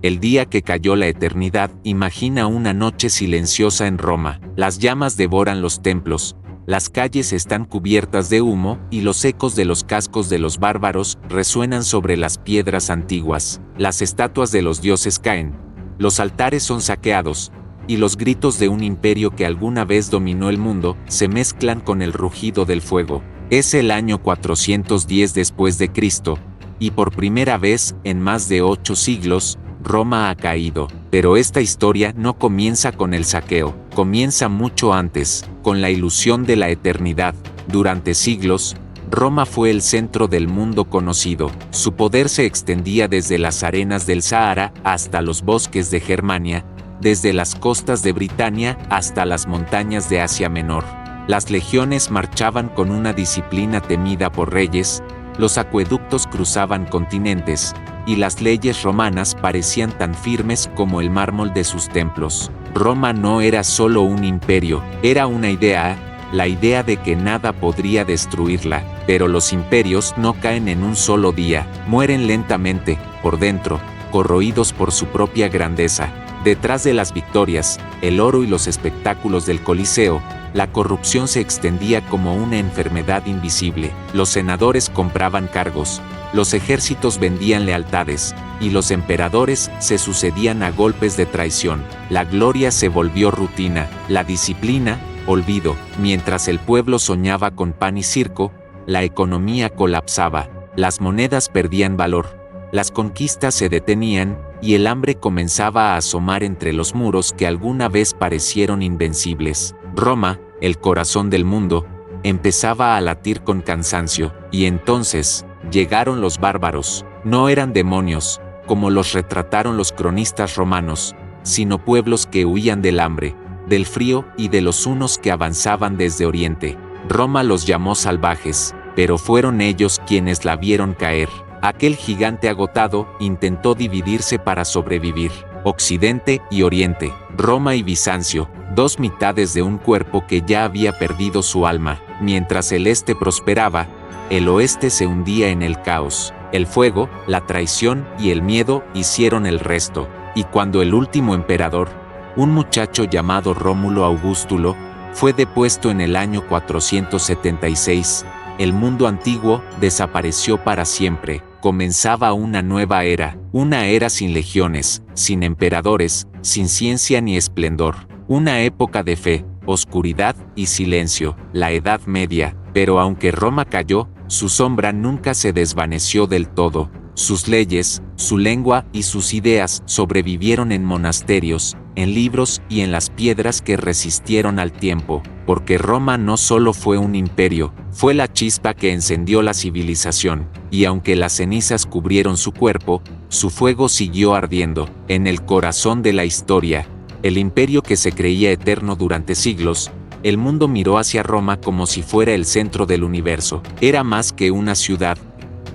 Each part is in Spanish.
El día que cayó la eternidad, imagina una noche silenciosa en Roma. Las llamas devoran los templos, las calles están cubiertas de humo y los ecos de los cascos de los bárbaros resuenan sobre las piedras antiguas. Las estatuas de los dioses caen, los altares son saqueados, y los gritos de un imperio que alguna vez dominó el mundo se mezclan con el rugido del fuego. Es el año 410 después de Cristo, y por primera vez en más de 8 siglos, Roma ha caído. Pero esta historia no comienza con el saqueo, comienza mucho antes, con la ilusión de la eternidad. Durante siglos, Roma fue el centro del mundo conocido. Su poder se extendía desde las arenas del Sahara hasta los bosques de Germania, desde las costas de Britania hasta las montañas de Asia Menor. Las legiones marchaban con una disciplina temida por reyes, los acueductos cruzaban continentes, y las leyes romanas parecían tan firmes como el mármol de sus templos. Roma no era solo un imperio, era una idea, la idea de que nada podría destruirla. Pero los imperios no caen en un solo día, mueren lentamente, por dentro, corroídos por su propia grandeza. Detrás de las victorias, el oro y los espectáculos del Coliseo, la corrupción se extendía como una enfermedad invisible. Los senadores compraban cargos, los ejércitos vendían lealtades, y los emperadores se sucedían a golpes de traición. La gloria se volvió rutina, la disciplina, olvido. Mientras el pueblo soñaba con pan y circo, la economía colapsaba, las monedas perdían valor, las conquistas se detenían, y el hambre comenzaba a asomar entre los muros que alguna vez parecieron invencibles. Roma, el corazón del mundo, empezaba a latir con cansancio, y entonces llegaron los bárbaros. No eran demonios, como los retrataron los cronistas romanos, sino pueblos que huían del hambre, del frío y de los hunos que avanzaban desde Oriente. Roma los llamó salvajes, pero fueron ellos quienes la vieron caer. Aquel gigante agotado intentó dividirse para sobrevivir. Occidente y Oriente, Roma y Bizancio, dos mitades de un cuerpo que ya había perdido su alma. Mientras el este prosperaba, el oeste se hundía en el caos. El fuego, la traición y el miedo hicieron el resto. Y cuando el último emperador, un muchacho llamado Rómulo Augustulo, fue depuesto en el año 476, el mundo antiguo desapareció para siempre. Comenzaba una nueva era, una era sin legiones, sin emperadores, sin ciencia ni esplendor, una época de fe, oscuridad y silencio, la Edad Media. Pero aunque Roma cayó, su sombra nunca se desvaneció del todo. Sus leyes, su lengua y sus ideas sobrevivieron en monasterios, en libros y en las piedras que resistieron al tiempo, porque Roma no solo fue un imperio, fue la chispa que encendió la civilización, y aunque las cenizas cubrieron su cuerpo, su fuego siguió ardiendo. En el corazón de la historia, el imperio que se creía eterno durante siglos, el mundo miró hacia Roma como si fuera el centro del universo. Era más que una ciudad,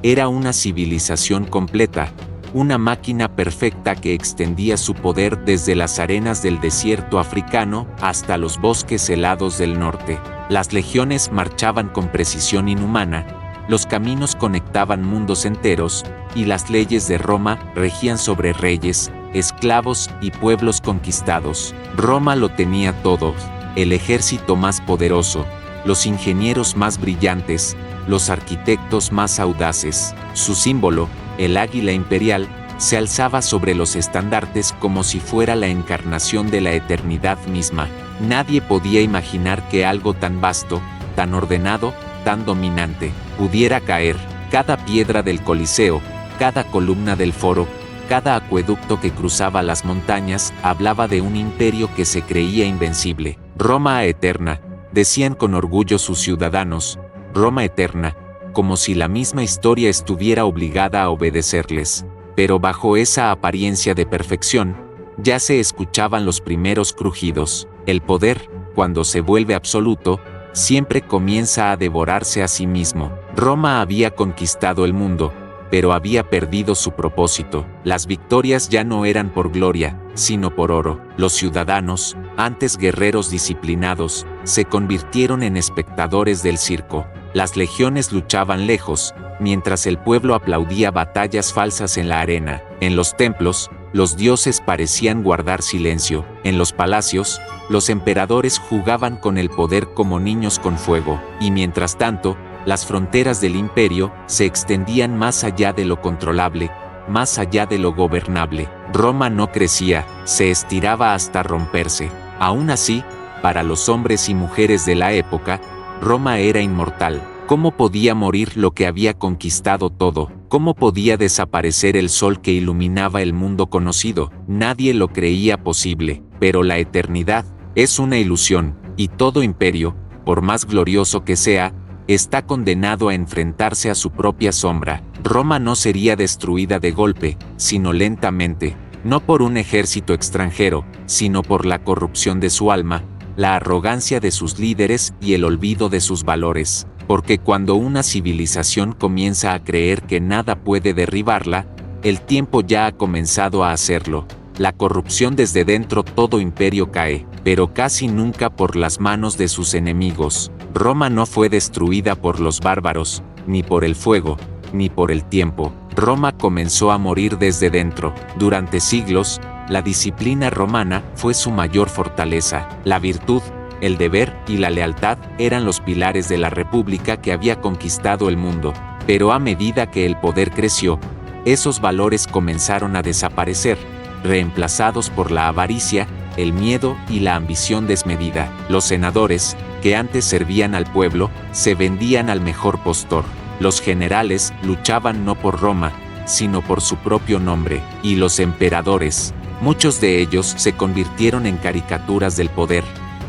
era una civilización completa, una máquina perfecta que extendía su poder desde las arenas del desierto africano hasta los bosques helados del norte. Las legiones marchaban con precisión inhumana, los caminos conectaban mundos enteros, y las leyes de Roma regían sobre reyes, esclavos y pueblos conquistados. Roma lo tenía todo, el ejército más poderoso, los ingenieros más brillantes, los arquitectos más audaces. Su símbolo, el águila imperial, se alzaba sobre los estandartes como si fuera la encarnación de la eternidad misma. Nadie podía imaginar que algo tan vasto, tan ordenado, tan dominante, pudiera caer. Cada piedra del Coliseo, cada columna del Foro, cada acueducto que cruzaba las montañas hablaba de un imperio que se creía invencible. Roma eterna, decían con orgullo sus ciudadanos, Roma eterna, como si la misma historia estuviera obligada a obedecerles. Pero bajo esa apariencia de perfección, ya se escuchaban los primeros crujidos. El poder, cuando se vuelve absoluto, siempre comienza a devorarse a sí mismo. Roma había conquistado el mundo, pero había perdido su propósito. Las victorias ya no eran por gloria, sino por oro. Los ciudadanos, antes guerreros disciplinados, se convirtieron en espectadores del circo. Las legiones luchaban lejos, mientras el pueblo aplaudía batallas falsas en la arena. En los templos, los dioses parecían guardar silencio. En los palacios, los emperadores jugaban con el poder como niños con fuego, y mientras tanto, las fronteras del imperio se extendían más allá de lo controlable, más allá de lo gobernable. Roma no crecía, se estiraba hasta romperse. Aún así, para los hombres y mujeres de la época, Roma era inmortal. ¿Cómo podía morir lo que había conquistado todo? ¿Cómo podía desaparecer el sol que iluminaba el mundo conocido? Nadie lo creía posible, pero la eternidad es una ilusión, y todo imperio, por más glorioso que sea, está condenado a enfrentarse a su propia sombra. Roma no sería destruida de golpe, sino lentamente, no por un ejército extranjero, sino por la corrupción de su alma, la arrogancia de sus líderes y el olvido de sus valores. Porque cuando una civilización comienza a creer que nada puede derribarla, el tiempo ya ha comenzado a hacerlo. La corrupción desde dentro, todo imperio cae, pero casi nunca por las manos de sus enemigos. Roma no fue destruida por los bárbaros, ni por el fuego, ni por el tiempo. Roma comenzó a morir desde dentro. Durante siglos, la disciplina romana fue su mayor fortaleza. La virtud, el deber y la lealtad eran los pilares de la república que había conquistado el mundo. Pero a medida que el poder creció, esos valores comenzaron a desaparecer, reemplazados por la avaricia, el miedo y la ambición desmedida. Los senadores, que antes servían al pueblo, se vendían al mejor postor. Los generales luchaban no por Roma, sino por su propio nombre. Y los emperadores, muchos de ellos se convirtieron en caricaturas del poder,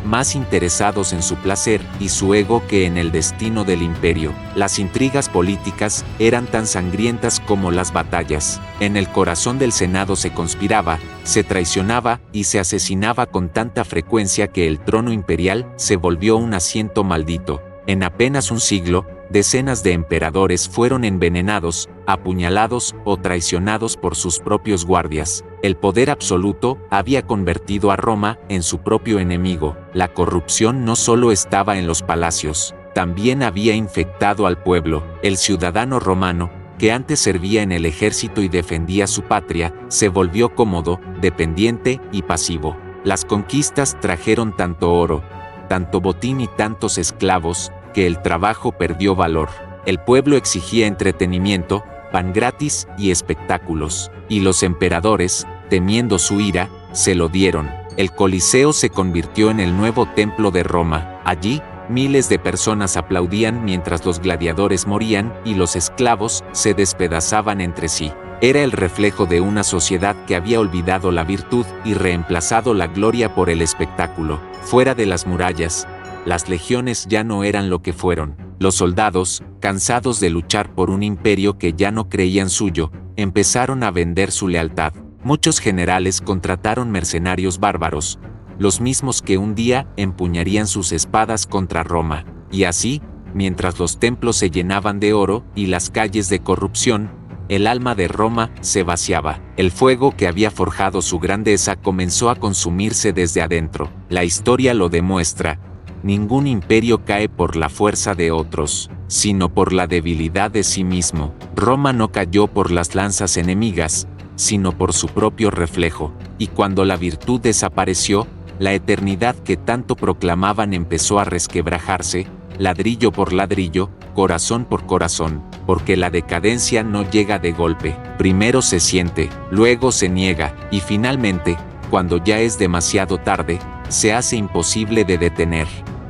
más interesados en su placer y su ego que en el destino del imperio. Las intrigas políticas eran tan sangrientas como las batallas. En el corazón del Senado se conspiraba, se traicionaba y se asesinaba con tanta frecuencia que el trono imperial se volvió un asiento maldito. En apenas un siglo, decenas de emperadores fueron envenenados, apuñalados o traicionados por sus propios guardias. El poder absoluto había convertido a Roma en su propio enemigo. La corrupción no solo estaba en los palacios, también había infectado al pueblo. El ciudadano romano, que antes servía en el ejército y defendía su patria, se volvió cómodo, dependiente y pasivo. Las conquistas trajeron tanto oro, tanto botín y tantos esclavos, que el trabajo perdió valor. El pueblo exigía entretenimiento, pan gratis y espectáculos, y los emperadores, temiendo su ira, se lo dieron. El Coliseo se convirtió en el nuevo templo de Roma. Allí, miles de personas aplaudían mientras los gladiadores morían y los esclavos se despedazaban entre sí. Era el reflejo de una sociedad que había olvidado la virtud y reemplazado la gloria por el espectáculo. Fuera de las murallas, las legiones ya no eran lo que fueron. Los soldados, cansados de luchar por un imperio que ya no creían suyo, empezaron a vender su lealtad. Muchos generales contrataron mercenarios bárbaros, los mismos que un día empuñarían sus espadas contra Roma. Y así, mientras los templos se llenaban de oro y las calles de corrupción, el alma de Roma se vaciaba. El fuego que había forjado su grandeza comenzó a consumirse desde adentro. La historia lo demuestra. Ningún imperio cae por la fuerza de otros, sino por la debilidad de sí mismo. Roma no cayó por las lanzas enemigas, sino por su propio reflejo. Y cuando la virtud desapareció, la eternidad que tanto proclamaban empezó a resquebrajarse, ladrillo por ladrillo, corazón por corazón, porque la decadencia no llega de golpe. Primero se siente, luego se niega, y finalmente, cuando ya es demasiado tarde, se hace imposible de detener.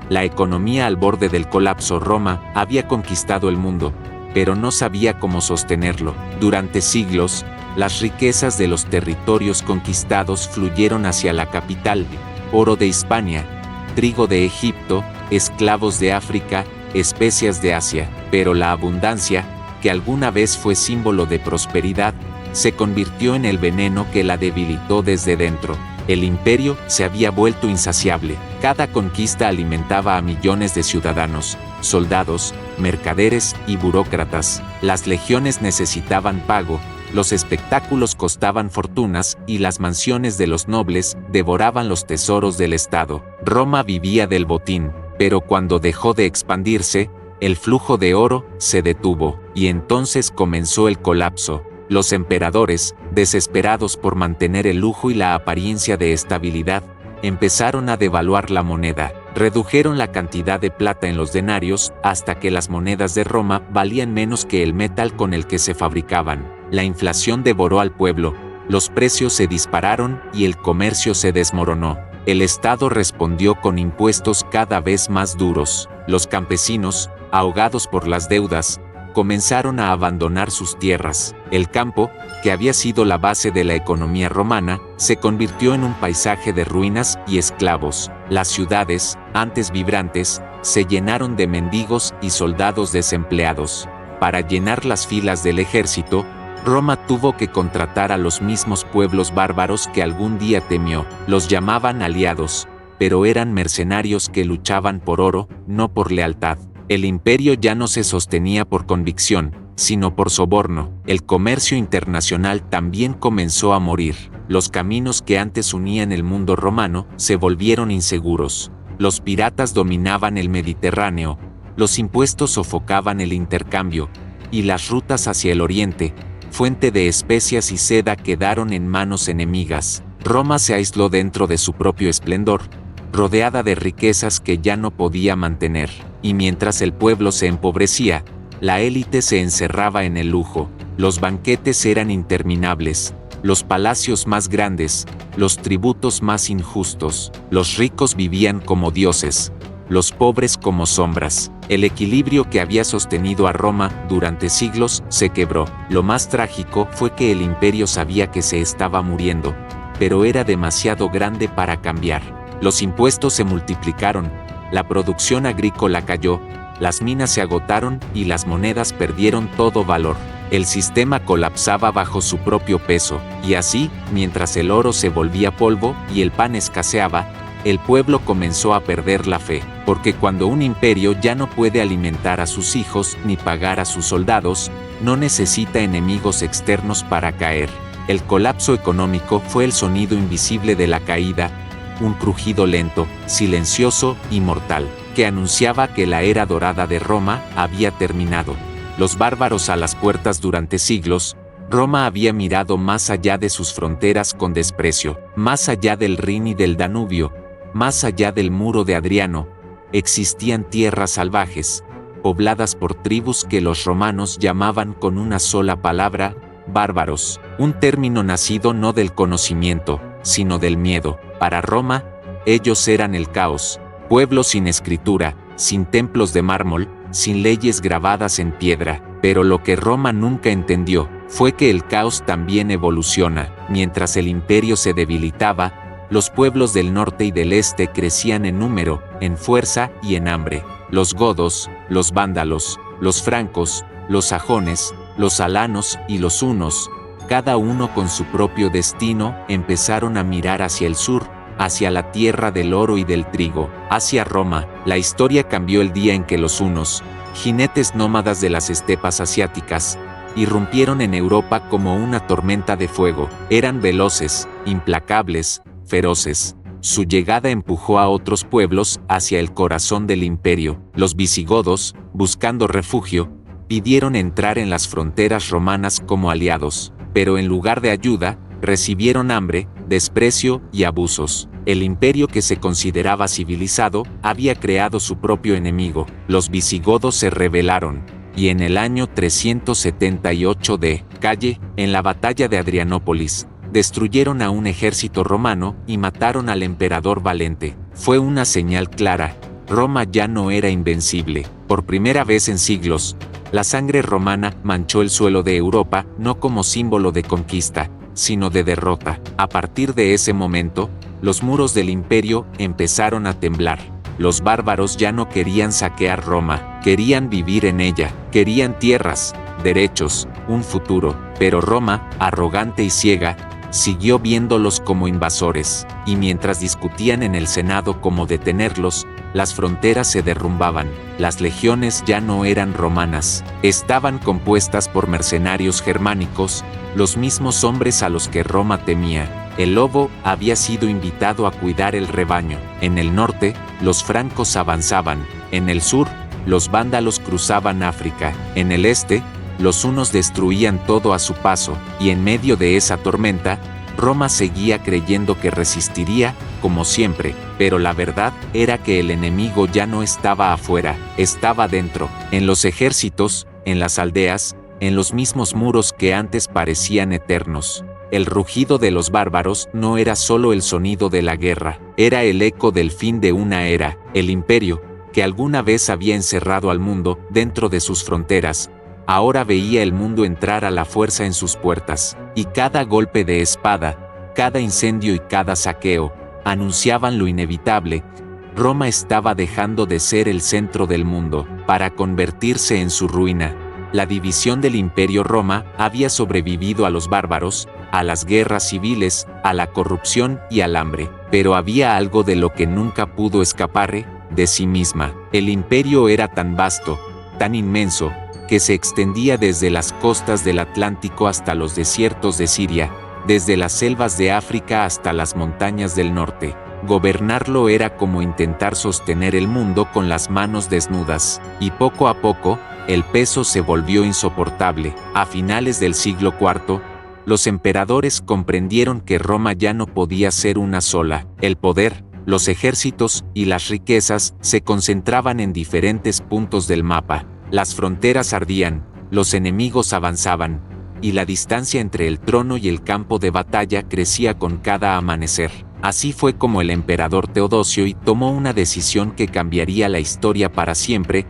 La economía al borde del colapso. Roma había conquistado el mundo, pero no sabía cómo sostenerlo. Durante siglos, las riquezas de los territorios conquistados fluyeron hacia la capital: oro de Hispania, trigo de Egipto, esclavos de África, especias de Asia. Pero la abundancia, que alguna vez fue símbolo de prosperidad, se convirtió en el veneno que la debilitó desde dentro. El imperio se había vuelto insaciable. Cada conquista alimentaba a millones de ciudadanos, soldados, mercaderes y burócratas. Las legiones necesitaban pago, los espectáculos costaban fortunas y las mansiones de los nobles devoraban los tesoros del Estado. Roma vivía del botín, pero cuando dejó de expandirse, el flujo de oro se detuvo, y entonces comenzó el colapso. Los emperadores, desesperados por mantener el lujo y la apariencia de estabilidad, empezaron a devaluar la moneda. Redujeron la cantidad de plata en los denarios hasta que las monedas de Roma valían menos que el metal con el que se fabricaban. La inflación devoró al pueblo, los precios se dispararon y el comercio se desmoronó. El Estado respondió con impuestos cada vez más duros. Los campesinos, ahogados por las deudas, comenzaron a abandonar sus tierras. El campo, que había sido la base de la economía romana, se convirtió en un paisaje de ruinas y esclavos. Las ciudades, antes vibrantes, se llenaron de mendigos y soldados desempleados. Para llenar las filas del ejército, Roma tuvo que contratar a los mismos pueblos bárbaros que algún día temió. Los llamaban aliados, pero eran mercenarios que luchaban por oro, no por lealtad. El imperio ya no se sostenía por convicción, sino por soborno. El comercio internacional también comenzó a morir. Los caminos que antes unían el mundo romano se volvieron inseguros. Los piratas dominaban el Mediterráneo, los impuestos sofocaban el intercambio, y las rutas hacia el oriente, fuente de especias y seda, quedaron en manos enemigas. Roma se aisló dentro de su propio esplendor, rodeada de riquezas que ya no podía mantener, y mientras el pueblo se empobrecía, la élite se encerraba en el lujo. Los banquetes eran interminables, los palacios más grandes, los tributos más injustos. Los ricos vivían como dioses, los pobres como sombras. El equilibrio que había sostenido a Roma durante siglos se quebró. Lo más trágico fue que el imperio sabía que se estaba muriendo, pero era demasiado grande para cambiar. Los impuestos se multiplicaron, la producción agrícola cayó, las minas se agotaron y las monedas perdieron todo valor. El sistema colapsaba bajo su propio peso, y así, mientras el oro se volvía polvo y el pan escaseaba, el pueblo comenzó a perder la fe, porque cuando un imperio ya no puede alimentar a sus hijos ni pagar a sus soldados, no necesita enemigos externos para caer. El colapso económico fue el sonido invisible de la caída, un crujido lento, silencioso y mortal, que anunciaba que la era dorada de Roma había terminado. Los bárbaros a las puertas durante siglos, Roma había mirado más allá de sus fronteras con desprecio, más allá del Rin y del Danubio, más allá del muro de Adriano, existían tierras salvajes, pobladas por tribus que los romanos llamaban con una sola palabra, bárbaros, un término nacido no del conocimiento, sino del miedo. Para Roma, ellos eran el caos, pueblo sin escritura, sin templos de mármol, sin leyes grabadas en piedra. Pero lo que Roma nunca entendió fue que el caos también evoluciona. Mientras el imperio se debilitaba, los pueblos del norte y del este crecían en número, en fuerza y en hambre. Los godos, los vándalos, los francos, los sajones, los alanos y los hunos, cada uno con su propio destino, empezaron a mirar hacia el sur, hacia la tierra del oro y del trigo, hacia Roma. La historia cambió el día en que los hunos, jinetes nómadas de las estepas asiáticas, irrumpieron en Europa como una tormenta de fuego. Eran veloces, implacables, feroces. Su llegada empujó a otros pueblos hacia el corazón del imperio. Los visigodos, buscando refugio, pidieron entrar en las fronteras romanas como aliados, pero en lugar de ayuda, recibieron hambre, desprecio y abusos. El imperio que se consideraba civilizado había creado su propio enemigo. Los visigodos se rebelaron, y en el año 378 d.C., en la batalla de Adrianópolis, destruyeron a un ejército romano y mataron al emperador Valente. Fue una señal clara: Roma ya no era invencible. Por primera vez en siglos, la sangre romana manchó el suelo de Europa, no como símbolo de conquista, sino de derrota. A partir de ese momento, los muros del imperio empezaron a temblar. Los bárbaros ya no querían saquear Roma, querían vivir en ella, querían tierras, derechos, un futuro. Pero Roma, arrogante y ciega, siguió viéndolos como invasores, y mientras discutían en el Senado cómo detenerlos, las fronteras se derrumbaban. Las legiones ya no eran romanas, estaban compuestas por mercenarios germánicos, los mismos hombres a los que Roma temía. El lobo había sido invitado a cuidar el rebaño. En el norte, los francos avanzaban. En el sur, los vándalos cruzaban África. En el este, los hunos destruían todo a su paso, y en medio de esa tormenta, Roma seguía creyendo que resistiría, como siempre, pero la verdad era que el enemigo ya no estaba afuera, estaba dentro, en los ejércitos, en las aldeas, en los mismos muros que antes parecían eternos. El rugido de los bárbaros no era solo el sonido de la guerra, era el eco del fin de una era. El imperio, que alguna vez había encerrado al mundo dentro de sus fronteras, ahora veía el mundo entrar a la fuerza en sus puertas, y cada golpe de espada, cada incendio y cada saqueo, anunciaban lo inevitable. Roma estaba dejando de ser el centro del mundo, para convertirse en su ruina. La división del Imperio Roma había sobrevivido a los bárbaros, a las guerras civiles, a la corrupción y al hambre, pero había algo de lo que nunca pudo escapar, de sí misma. El imperio era tan vasto, tan inmenso, que se extendía desde las costas del Atlántico hasta los desiertos de Siria, desde las selvas de África hasta las montañas del norte. Gobernarlo era como intentar sostener el mundo con las manos desnudas, y poco a poco, el peso se volvió insoportable. A finales del siglo IV, los emperadores comprendieron que Roma ya no podía ser una sola. El poder, los ejércitos y las riquezas se concentraban en diferentes puntos del mapa. Las fronteras ardían, los enemigos avanzaban, y la distancia entre el trono y el campo de batalla crecía con cada amanecer. Así fue como el emperador Teodosio tomó una decisión que cambiaría la historia para siempre: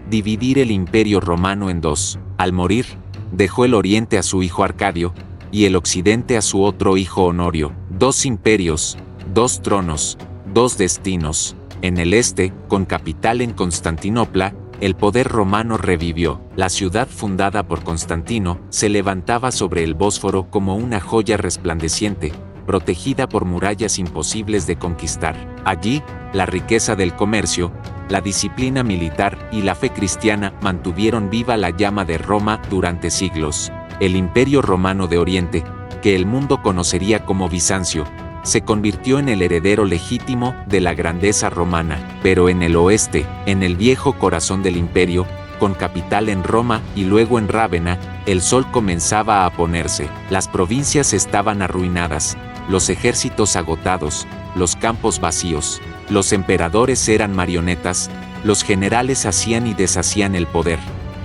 dividir el imperio romano en dos. Al morir, dejó el oriente a su hijo Arcadio, y el occidente a su otro hijo Honorio. Dos imperios, dos tronos, dos destinos. En el este, con capital en Constantinopla, el poder romano revivió. La ciudad fundada por Constantino se levantaba sobre el Bósforo como una joya resplandeciente, protegida por murallas imposibles de conquistar. Allí, la riqueza del comercio, la disciplina militar y la fe cristiana mantuvieron viva la llama de Roma durante siglos. El Imperio Romano de Oriente, que el mundo conocería como Bizancio, se convirtió en el heredero legítimo de la grandeza romana. Pero en el oeste, en el viejo corazón del imperio, con capital en Roma y luego en Rávena, el sol comenzaba a ponerse. Las provincias estaban arruinadas, los ejércitos agotados, los campos vacíos. Los emperadores eran marionetas, los generales hacían y deshacían el poder,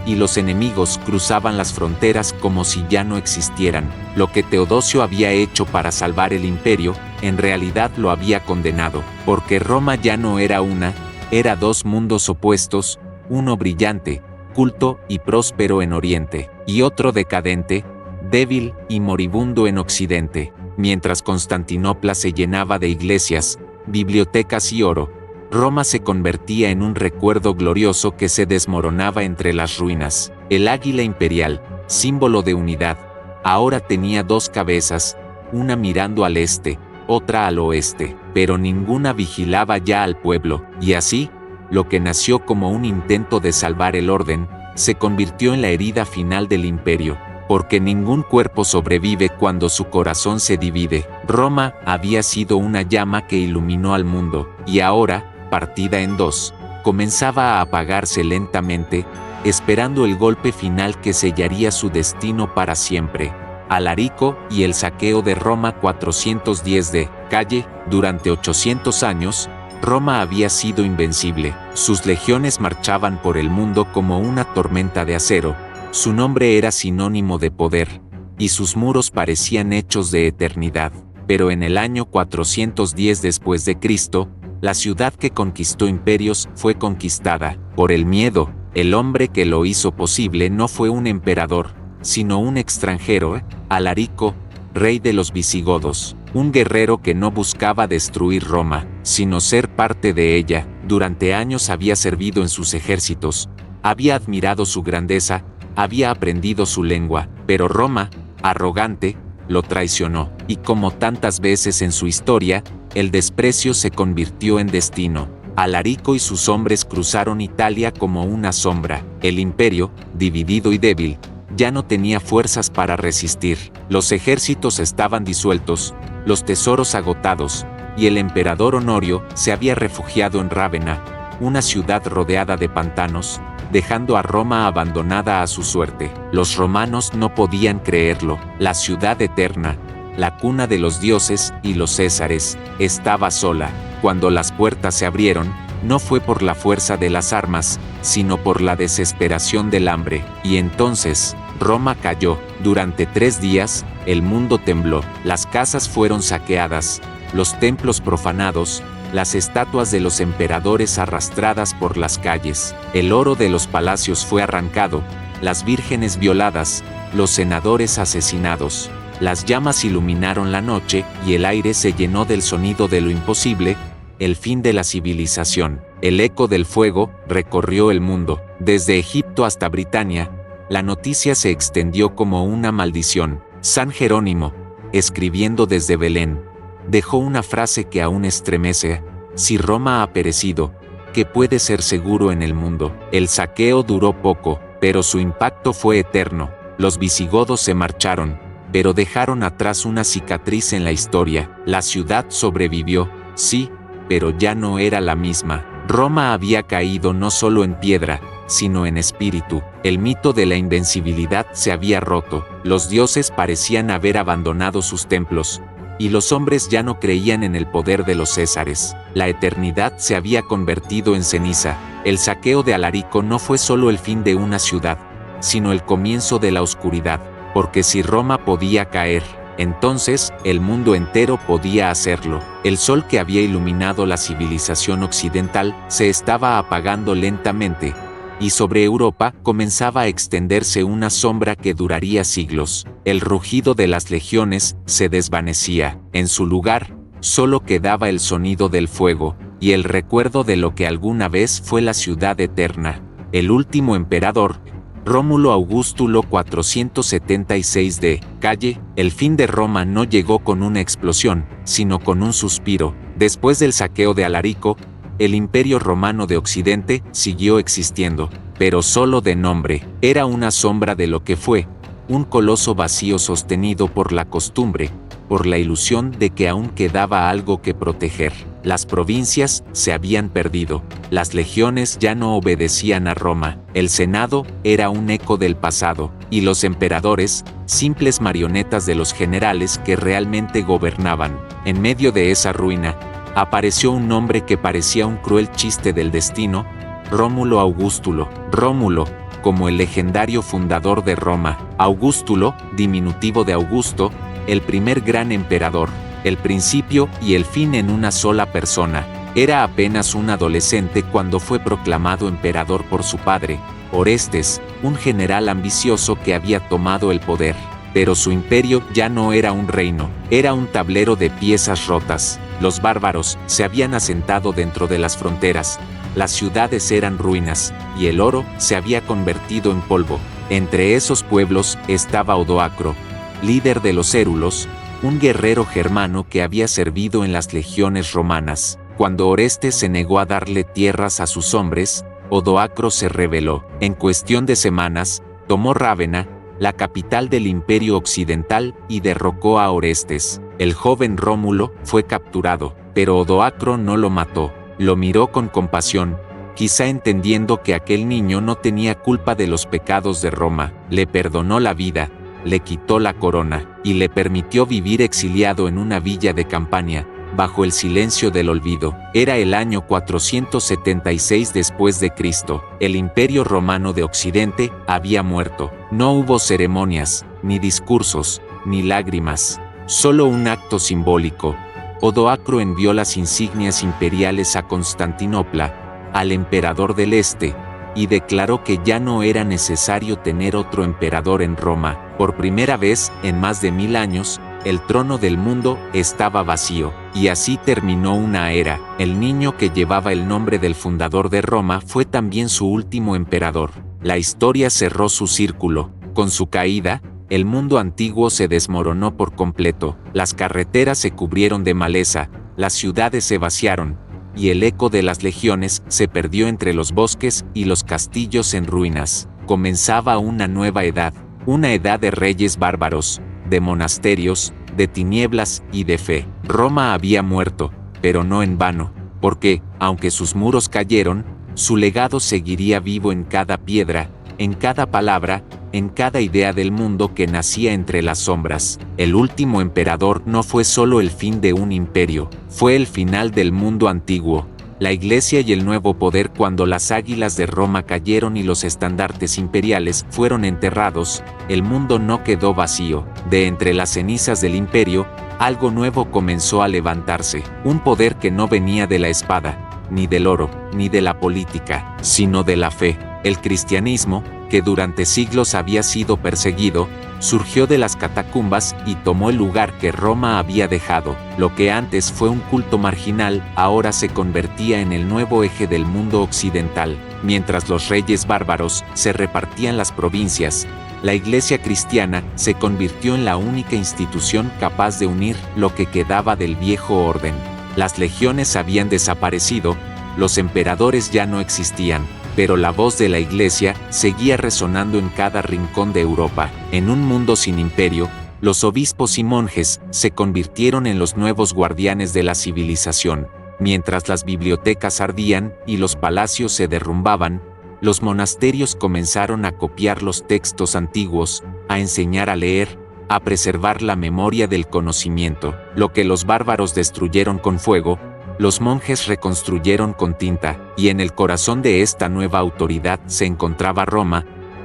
y los enemigos cruzaban las fronteras como si ya no existieran. Lo que Teodosio había hecho para salvar el imperio, en realidad lo había condenado, porque Roma ya no era una, era dos mundos opuestos, uno brillante, culto y próspero en Oriente, y otro decadente, débil y moribundo en Occidente. Mientras Constantinopla se llenaba de iglesias, bibliotecas y oro, Roma se convertía en un recuerdo glorioso que se desmoronaba entre las ruinas. El águila imperial, símbolo de unidad, ahora tenía dos cabezas, una mirando al este, otra al oeste, pero ninguna vigilaba ya al pueblo, y así, lo que nació como un intento de salvar el orden, se convirtió en la herida final del imperio, porque ningún cuerpo sobrevive cuando su corazón se divide. Roma había sido una llama que iluminó al mundo, y ahora, partida en dos, comenzaba a apagarse lentamente, esperando el golpe final que sellaría su destino para siempre. Alarico y el saqueo de Roma 410 de Calle. Durante 800 años, Roma había sido invencible. Sus legiones marchaban por el mundo como una tormenta de acero. Su nombre era sinónimo de poder, y sus muros parecían hechos de eternidad. Pero en el año 410 después de Cristo, la ciudad que conquistó imperios fue conquistada por el miedo. El hombre que lo hizo posible no fue un emperador, sino un extranjero, Alarico, rey de los visigodos, un guerrero que no buscaba destruir Roma, sino ser parte de ella. Durante años había servido en sus ejércitos, había admirado su grandeza, había aprendido su lengua, pero Roma, arrogante, lo traicionó, y como tantas veces en su historia, el desprecio se convirtió en destino. Alarico y sus hombres cruzaron Italia como una sombra. El imperio, dividido y débil, ya no tenía fuerzas para resistir. Los ejércitos estaban disueltos, los tesoros agotados, y el emperador Honorio se había refugiado en Rávena, una ciudad rodeada de pantanos, dejando a Roma abandonada a su suerte. Los romanos no podían creerlo. La ciudad eterna, la cuna de los dioses y los césares, estaba sola. Cuando las puertas se abrieron, no fue por la fuerza de las armas, sino por la desesperación del hambre. Y entonces, Roma cayó. Durante 3 días, el mundo tembló. Las casas fueron saqueadas, los templos profanados, las estatuas de los emperadores arrastradas por las calles. El oro de los palacios fue arrancado, las vírgenes violadas, los senadores asesinados. Las llamas iluminaron la noche y el aire se llenó del sonido de lo imposible, el fin de la civilización. El eco del fuego recorrió el mundo. Desde Egipto hasta Britania, la noticia se extendió como una maldición. San Jerónimo, escribiendo desde Belén, dejó una frase que aún estremece: si Roma ha perecido, ¿qué puede ser seguro en el mundo? El saqueo duró poco, pero su impacto fue eterno. Los visigodos se marcharon, pero dejaron atrás una cicatriz en la historia. La ciudad sobrevivió, sí, pero ya no era la misma. Roma había caído no solo en piedra, sino en espíritu. El mito de la invencibilidad se había roto. Los dioses parecían haber abandonado sus templos, y los hombres ya no creían en el poder de los césares. La eternidad se había convertido en ceniza. El saqueo de Alarico no fue solo el fin de una ciudad, sino el comienzo de la oscuridad, porque si Roma podía caer, entonces el mundo entero podía hacerlo. El sol que había iluminado la civilización occidental se estaba apagando lentamente, y sobre Europa comenzaba a extenderse una sombra que duraría siglos. El rugido de las legiones se desvanecía. En su lugar, solo quedaba el sonido del fuego, y el recuerdo de lo que alguna vez fue la ciudad eterna. El último emperador, Rómulo Augustulo 476 d. Calle. El fin de Roma no llegó con una explosión, sino con un suspiro. Después del saqueo de Alarico, el Imperio Romano de Occidente siguió existiendo, pero solo de nombre. Era una sombra de lo que fue, un coloso vacío sostenido por la costumbre, por la ilusión de que aún quedaba algo que proteger. Las provincias se habían perdido, las legiones ya no obedecían a Roma, el Senado era un eco del pasado, y los emperadores, simples marionetas de los generales que realmente gobernaban. En medio de esa ruina, apareció un nombre que parecía un cruel chiste del destino: Rómulo Augustulo. Rómulo, como el legendario fundador de Roma. Augustulo, diminutivo de Augusto, el primer gran emperador. El principio y el fin en una sola persona. Era apenas un adolescente cuando fue proclamado emperador por su padre, Orestes, un general ambicioso que había tomado el poder. Pero su imperio ya no era un reino, era un tablero de piezas rotas. Los bárbaros se habían asentado dentro de las fronteras, las ciudades eran ruinas, y el oro se había convertido en polvo. Entre esos pueblos estaba Odoacro, líder de los érulos, un guerrero germano que había servido en las legiones romanas. Cuando Orestes se negó a darle tierras a sus hombres, Odoacro se rebeló. En cuestión de semanas, tomó Rávena, la capital del Imperio Occidental, y derrocó a Orestes. El joven Rómulo fue capturado, pero Odoacro no lo mató. Lo miró con compasión, quizá entendiendo que aquel niño no tenía culpa de los pecados de Roma. Le perdonó la vida, le quitó la corona, y le permitió vivir exiliado en una villa de Campania, bajo el silencio del olvido. Era el año 476 después de Cristo. El Imperio Romano de Occidente había muerto. No hubo ceremonias, ni discursos, ni lágrimas. Solo un acto simbólico. Odoacro envió las insignias imperiales a Constantinopla, al emperador del Este, y declaró que ya no era necesario tener otro emperador en Roma. Por primera vez en más de 1000 años, el trono del mundo estaba vacío, y así terminó una era. El niño que llevaba el nombre del fundador de Roma fue también su último emperador. La historia cerró su círculo. Con su caída, el mundo antiguo se desmoronó por completo. Las carreteras se cubrieron de maleza, las ciudades se vaciaron, y el eco de las legiones se perdió entre los bosques y los castillos en ruinas. Comenzaba una nueva edad, una edad de reyes bárbaros, de monasterios, de tinieblas y de fe. Roma había muerto, pero no en vano, porque, aunque sus muros cayeron, Su legado seguiría vivo en cada piedra, en cada palabra, en cada idea del mundo que nacía entre las sombras. El último emperador no fue solo el fin de un imperio, fue el final del mundo antiguo. La Iglesia y el nuevo poder. Cuando las águilas de Roma cayeron y los estandartes imperiales fueron enterrados, el mundo no quedó vacío. De entre las cenizas del imperio, algo nuevo comenzó a levantarse, un poder que no venía de la espada, ni del oro, ni de la política, sino de la fe. El cristianismo, que durante siglos había sido perseguido, surgió de las catacumbas y tomó el lugar que Roma había dejado. Lo que antes fue un culto marginal, ahora se convertía en el nuevo eje del mundo occidental. Mientras los reyes bárbaros se repartían las provincias, la Iglesia cristiana se convirtió en la única institución capaz de unir lo que quedaba del viejo orden. Las legiones habían desaparecido, los emperadores ya no existían, pero la voz de la Iglesia seguía resonando en cada rincón de Europa. En un mundo sin imperio, los obispos y monjes se convirtieron en los nuevos guardianes de la civilización. Mientras las bibliotecas ardían y los palacios se derrumbaban, los monasterios comenzaron a copiar los textos antiguos, a enseñar a leer, a preservar la memoria del conocimiento. Lo que los bárbaros destruyeron con fuego, los monjes reconstruyeron con tinta, y en el corazón de esta nueva autoridad se encontraba Roma,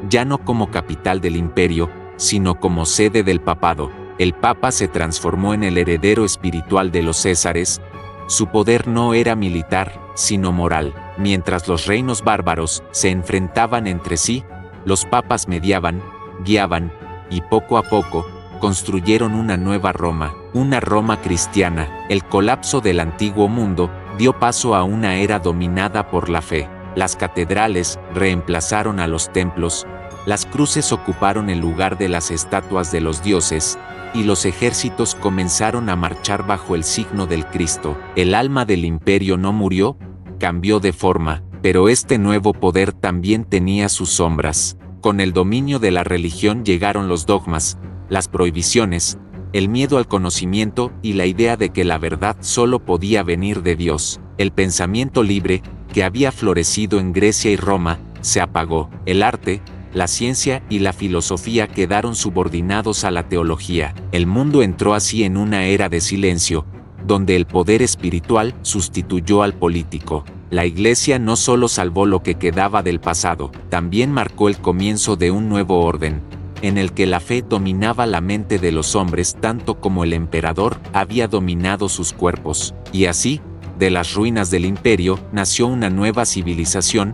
ya no como capital del imperio, sino como sede del papado. El papa se transformó en el heredero espiritual de los Césares. Su poder no era militar, sino moral. Mientras los reinos bárbaros se enfrentaban entre sí, los papas mediaban, guiaban, y poco a poco, construyeron una nueva Roma, una Roma cristiana. El colapso del antiguo mundo dio paso a una era dominada por la fe. Las catedrales reemplazaron a los templos, las cruces ocuparon el lugar de las estatuas de los dioses, y los ejércitos comenzaron a marchar bajo el signo del Cristo. El alma del imperio no murió, cambió de forma, pero este nuevo poder también tenía sus sombras. Con el dominio de la religión llegaron los dogmas, las prohibiciones, el miedo al conocimiento y la idea de que la verdad solo podía venir de Dios. El pensamiento libre, que había florecido en Grecia y Roma, se apagó. El arte, la ciencia y la filosofía quedaron subordinados a la teología. El mundo entró así en una era de silencio, donde el poder espiritual sustituyó al político. La Iglesia no solo salvó lo que quedaba del pasado, también marcó el comienzo de un nuevo orden, en el que la fe dominaba la mente de los hombres tanto como el emperador había dominado sus cuerpos. Y así, de las ruinas del imperio, nació una nueva civilización,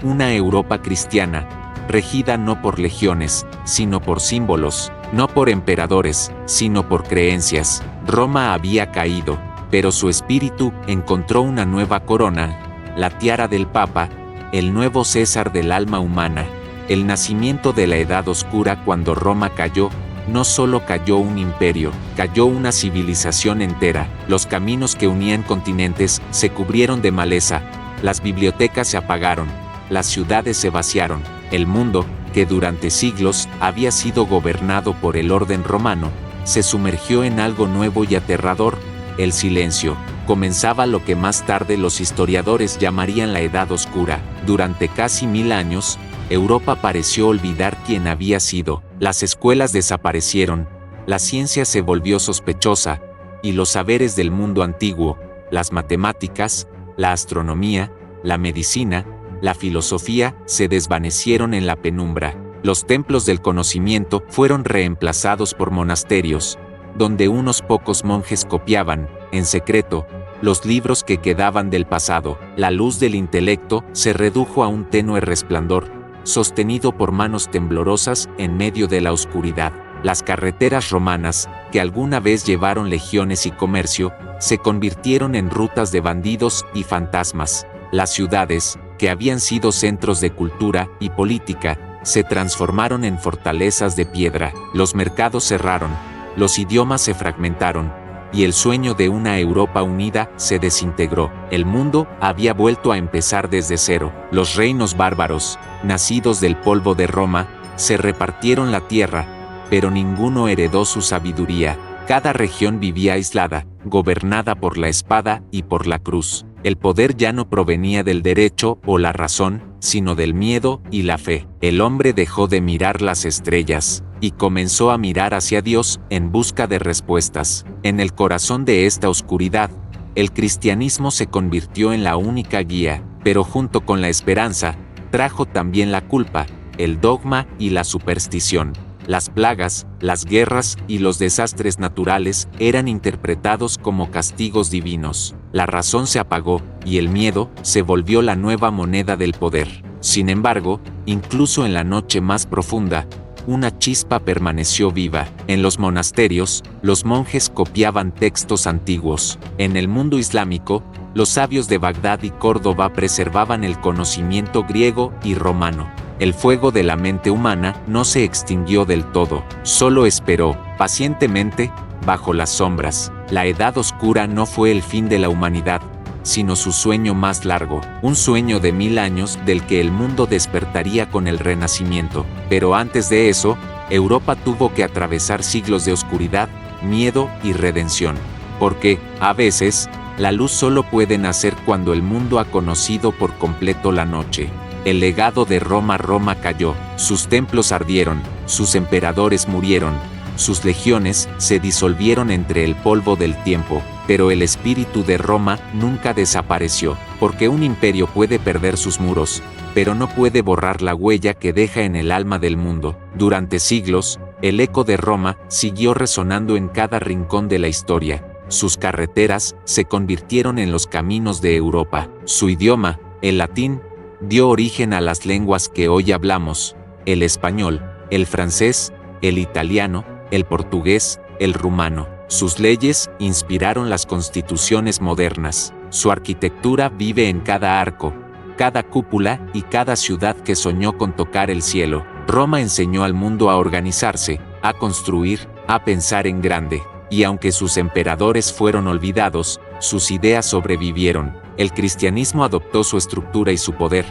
una Europa cristiana, regida no por legiones, sino por símbolos, no por emperadores, sino por creencias. Roma había caído, pero su espíritu encontró una nueva corona, la tiara del Papa, el nuevo César del alma humana. El nacimiento de la Edad Oscura. Cuando Roma cayó, no solo cayó un imperio, cayó una civilización entera. Los caminos que unían continentes se cubrieron de maleza, las bibliotecas se apagaron, las ciudades se vaciaron. El mundo, que durante siglos había sido gobernado por el orden romano, se sumergió en algo nuevo y aterrador, el silencio. Comenzaba lo que más tarde los historiadores llamarían la Edad Oscura. Durante casi 1000 años, Europa pareció olvidar quién había sido. Las escuelas desaparecieron, la ciencia se volvió sospechosa, y los saberes del mundo antiguo, las matemáticas, la astronomía, la medicina, la filosofía, se desvanecieron en la penumbra. Los templos del conocimiento fueron reemplazados por monasterios, donde unos pocos monjes copiaban, en secreto, los libros que quedaban del pasado. La luz del intelecto se redujo a un tenue resplandor, sostenido por manos temblorosas en medio de la oscuridad. Las carreteras romanas, que alguna vez llevaron legiones y comercio, se convirtieron en rutas de bandidos y fantasmas. Las ciudades, que habían sido centros de cultura y política, se transformaron en fortalezas de piedra. Los mercados cerraron, los idiomas se fragmentaron, y el sueño de una Europa unida se desintegró. El mundo había vuelto a empezar desde cero. Los reinos bárbaros, nacidos del polvo de Roma, se repartieron la tierra, pero ninguno heredó su sabiduría. Cada región vivía aislada, gobernada por la espada y por la cruz. El poder ya no provenía del derecho o la razón, sino del miedo y la fe. El hombre dejó de mirar las estrellas y comenzó a mirar hacia Dios en busca de respuestas. En el corazón de esta oscuridad, el cristianismo se convirtió en la única guía, pero junto con la esperanza, trajo también la culpa, el dogma y la superstición. Las plagas, las guerras y los desastres naturales eran interpretados como castigos divinos. La razón se apagó y el miedo se volvió la nueva moneda del poder. Sin embargo, incluso en la noche más profunda, una chispa permaneció viva. En los monasterios, los monjes copiaban textos antiguos. En el mundo islámico, los sabios de Bagdad y Córdoba preservaban el conocimiento griego y romano. El fuego de la mente humana no se extinguió del todo, solo esperó, pacientemente, bajo las sombras. La Edad Oscura no fue el fin de la humanidad, sino su sueño más largo, un sueño de 1000 años del que el mundo despertaría con el Renacimiento. Pero antes de eso, Europa tuvo que atravesar siglos de oscuridad, miedo y redención. Porque, a veces, la luz solo puede nacer cuando el mundo ha conocido por completo la noche. El legado de Roma cayó, sus templos ardieron, sus emperadores murieron, sus legiones se disolvieron entre el polvo del tiempo, pero el espíritu de Roma nunca desapareció, porque un imperio puede perder sus muros, pero no puede borrar la huella que deja en el alma del mundo. Durante siglos, el eco de Roma siguió resonando en cada rincón de la historia. Sus carreteras se convirtieron en los caminos de Europa. Su idioma, el latín, dio origen a las lenguas que hoy hablamos: el español, el francés, el italiano, el portugués, el rumano. Sus leyes inspiraron las constituciones modernas. Su arquitectura vive en cada arco, cada cúpula y cada ciudad que soñó con tocar el cielo. Roma enseñó al mundo a organizarse, a construir, a pensar en grande. Y aunque sus emperadores fueron olvidados, sus ideas sobrevivieron. El cristianismo adoptó su estructura y su poder.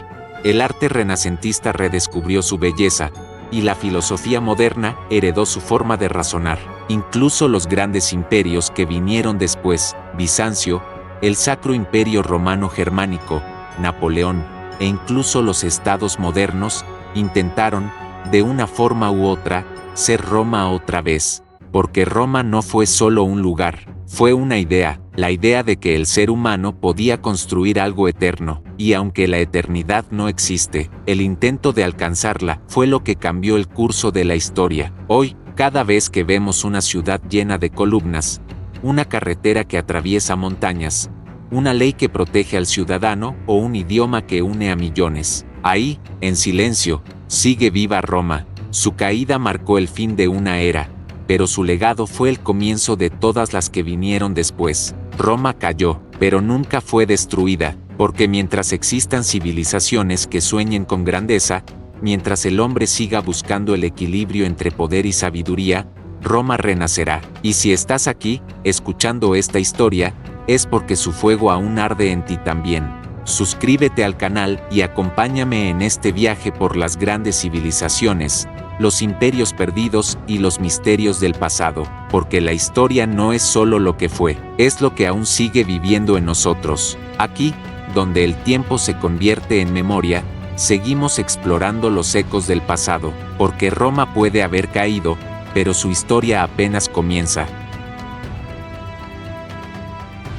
El arte renacentista redescubrió su belleza, y la filosofía moderna heredó su forma de razonar. Incluso los grandes imperios que vinieron después, Bizancio, el Sacro Imperio Romano Germánico, Napoleón, e incluso los estados modernos, intentaron, de una forma u otra, ser Roma otra vez. Porque Roma no fue solo un lugar, fue una idea, la idea de que el ser humano podía construir algo eterno, y aunque la eternidad no existe, el intento de alcanzarla fue lo que cambió el curso de la historia. Hoy, cada vez que vemos una ciudad llena de columnas, una carretera que atraviesa montañas, una ley que protege al ciudadano o un idioma que une a millones, ahí, en silencio, sigue viva Roma. Su caída marcó el fin de una era, pero su legado fue el comienzo de todas las que vinieron después. Roma cayó, pero nunca fue destruida, porque mientras existan civilizaciones que sueñen con grandeza, mientras el hombre siga buscando el equilibrio entre poder y sabiduría, Roma renacerá. Y si estás aquí, escuchando esta historia, es porque su fuego aún arde en ti también. Suscríbete al canal y acompáñame en este viaje por las grandes civilizaciones, los imperios perdidos y los misterios del pasado, porque la historia no es solo lo que fue, es lo que aún sigue viviendo en nosotros. Aquí, donde el tiempo se convierte en memoria, seguimos explorando los ecos del pasado, porque Roma puede haber caído, pero su historia apenas comienza.